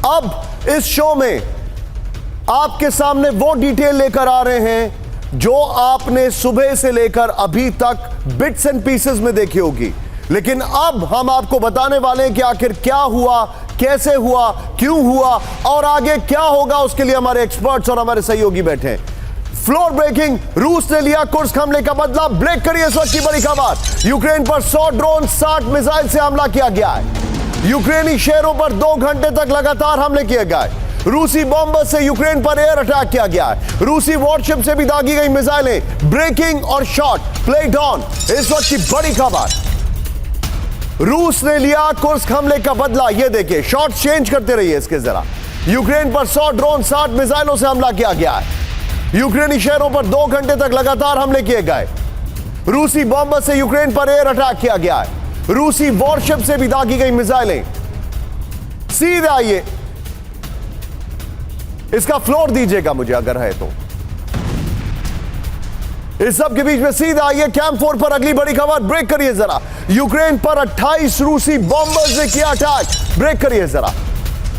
अब इस शो में आपके सामने वो डिटेल लेकर आ रहे हैं जो आपने सुबह से लेकर अभी तक बिट्स एंड पीसेस में देखी होगी, लेकिन अब हम आपको बताने वाले हैं कि आखिर क्या हुआ, कैसे हुआ, क्यों हुआ और आगे क्या होगा। उसके लिए हमारे एक्सपर्ट्स और हमारे सहयोगी बैठे हैं। फ्लोर ब्रेकिंग, रूस ने लिया कुर्स्क हमले का बदला। ब्रेक करिए इस वक्त की बड़ी खबर। यूक्रेन पर 100 ड्रोन 60 मिसाइल से हमला किया गया है। यूक्रेनी शहरों पर 2 घंटे तक लगातार हमले किए गए। रूसी बॉम्बर से यूक्रेन पर एयर अटैक किया गया है। रूसी वॉरशिप से भी दागी गई मिसाइलें, ब्रेकिंग और शॉट प्लेड ऑन। इस वक्त की बड़ी खबर, रूस ने लिया कुर्स्क हमले का बदला। यह देखिए, शॉट चेंज करते रहिए इसके जरा। यूक्रेन पर 100 ड्रोन 60 मिसाइलों से हमला किया गया है। यूक्रेनी शहरों पर 2 घंटे तक लगातार हमले किए गए। रूसी बॉम्बर से यूक्रेन पर एयर अटैक किया गया है। रूसी वॉरशिप से भी दागी गई मिसाइलें। सीधे आइए, इसका फ्लोर दीजिएगा मुझे अगर है तो। इस सब के बीच में सीधा आइए कैंप 4 पर अगली बड़ी खबर। ब्रेक करिए जरा। यूक्रेन पर 28 रूसी बॉम्बर्स ने किया अटैक। ब्रेक करिए जरा।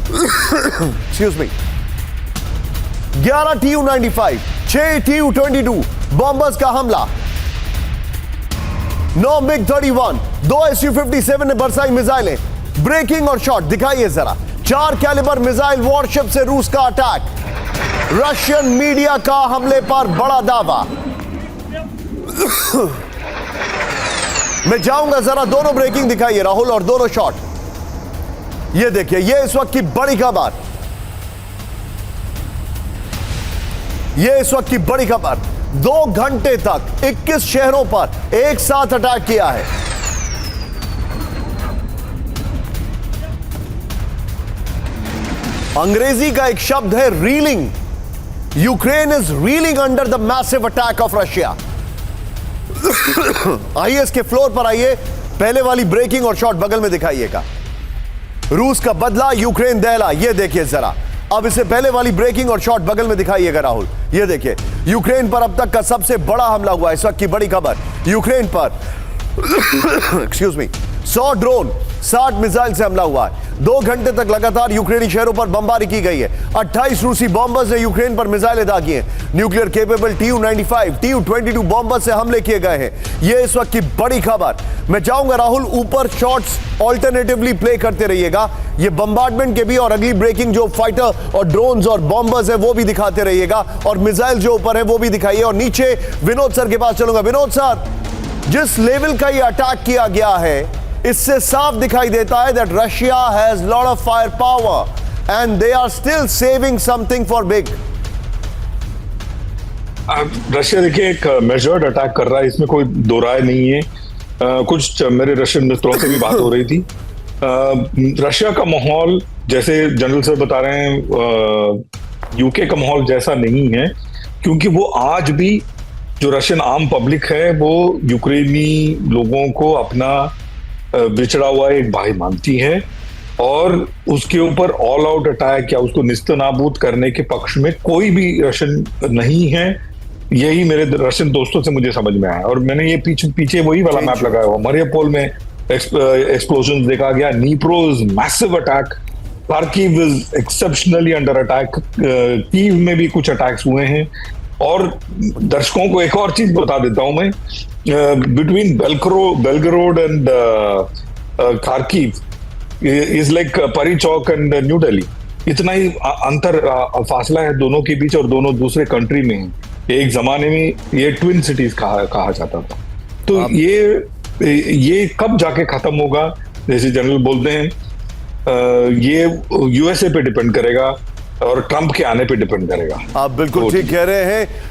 Excuse me. 11 Tu-95, 6 Tu-22 bombers का हमला। 9 MiG-31, 2 Su-57 ने बरसाई मिसाइलें, ब्रेकिंग और शॉट। दिखाइए जरा। 4 कैलिबर मिसाइल वॉरशिप से रूस का अटैक। रशियन मीडिया का हमले पर बड़ा दावा। मैं जाऊंगा जरा, दोनों ब्रेकिंग दिखाइए राहुल और दोनों शॉट। ये देखिए, ये इस वक्त की बड़ी खबर। ये इस वक्त की बड़ी खबर। 2 घंटे तक 21 शहरों पर एक साथ अटैक किया है। अंग्रेजी का एक शब्द है reeling. Ukraine is reeling under the massive attack of Russia. आइए इसके फ्लोर पर आइए। पहले वाली ब्रेकिंग और शॉट बगल में दिखाइएगा। रूस का बदला, यूक्रेन दहला। यह देखिए जरा। अब इससे पहले वाली ब्रेकिंग और शॉट बगल में दिखाइएगा राहुल। यह देखिए, यूक्रेन पर अब तक का सबसे बड़ा हमला हुआ। इस वक्त की बड़ी खबर, यूक्रेन पर एक्सक्यूज मी 100 ड्रोन 60 मिसाइल से हमला हुआ है। 2 घंटे तक लगातार यूक्रेनी शहरों पर बमबारी की गई है। 28 रूसी बॉम्बर्स ने यूक्रेन पर मिसाइलें दागी हैं। Nuclear capable Tu-95, Tu-22 bomber से हमले किए गए हैं। यह इस वक्त की बड़ी खबर। मैं चाहूंगा राहुल, ऊपर शॉट्स ऑल्टरनेटिवली प्ले करते रहिएगा। ये बम्बार्डमेंट के भी और अगली ब्रेकिंग जो फाइटर और ड्रोन्स और बॉम्बर्स है वो भी दिखाते रहिएगा, और मिसाइल जो ऊपर है वो भी दिखाइए। और नीचे विनोद सर के पास चलूंगा। विनोद सर, जिस लेवल का ये अटैक किया गया है, इससे साफ दिखाई देता है that Russia has lot of firepower and they are still saving something for big. Russia देखिए एक मेजर्ड अटैक कर रहा है, इसमें कोई दो राय नहीं है। कुछ मेरे रशियन मित्रों से भी बात हो रही थी। रशिया का माहौल, जैसे जनरल सर बता रहे हैं, यूके का माहौल जैसा नहीं है, क्योंकि वो आज भी जो रशियन आम पब्लिक है वो यूक्रेनी लोगों को अपना बिछड़ा हुआ एक भाई मानती है, और उसके ऊपर ऑल आउट अटैक या उसको निस्तनाबूद करने के पक्ष में कोई भी रशियन नहीं है। यही मेरे रशियन दोस्तों से मुझे समझ में आया, और मैंने ये पीछे वही वाला मैप लगाया हुआ। मरियापोल में एक्सप्लोजन देखा गया। Dnipro is massive attack. Kharkiv is exceptionally under attack. Kyiv में भी कुछ अटैक्स हुए हैं। और दर्शकों को एक और चीज बता देता हूं मैं, between Belgorod and Kharkiv is like Pari Chowk and new Delhi. इतना ही अंतर फासला है दोनों के बीच, और दोनों दूसरे कंट्री में हैं। एक जमाने में ये ट्विन सिटीज कहा जाता था। तो ये कब जाके खत्म होगा, जैसे जनरल बोलते हैं, ये यूएसए पे डिपेंड करेगा और ट्रंप के आने पे डिपेंड करेगा। आप बिल्कुल ठीक कह रहे हैं।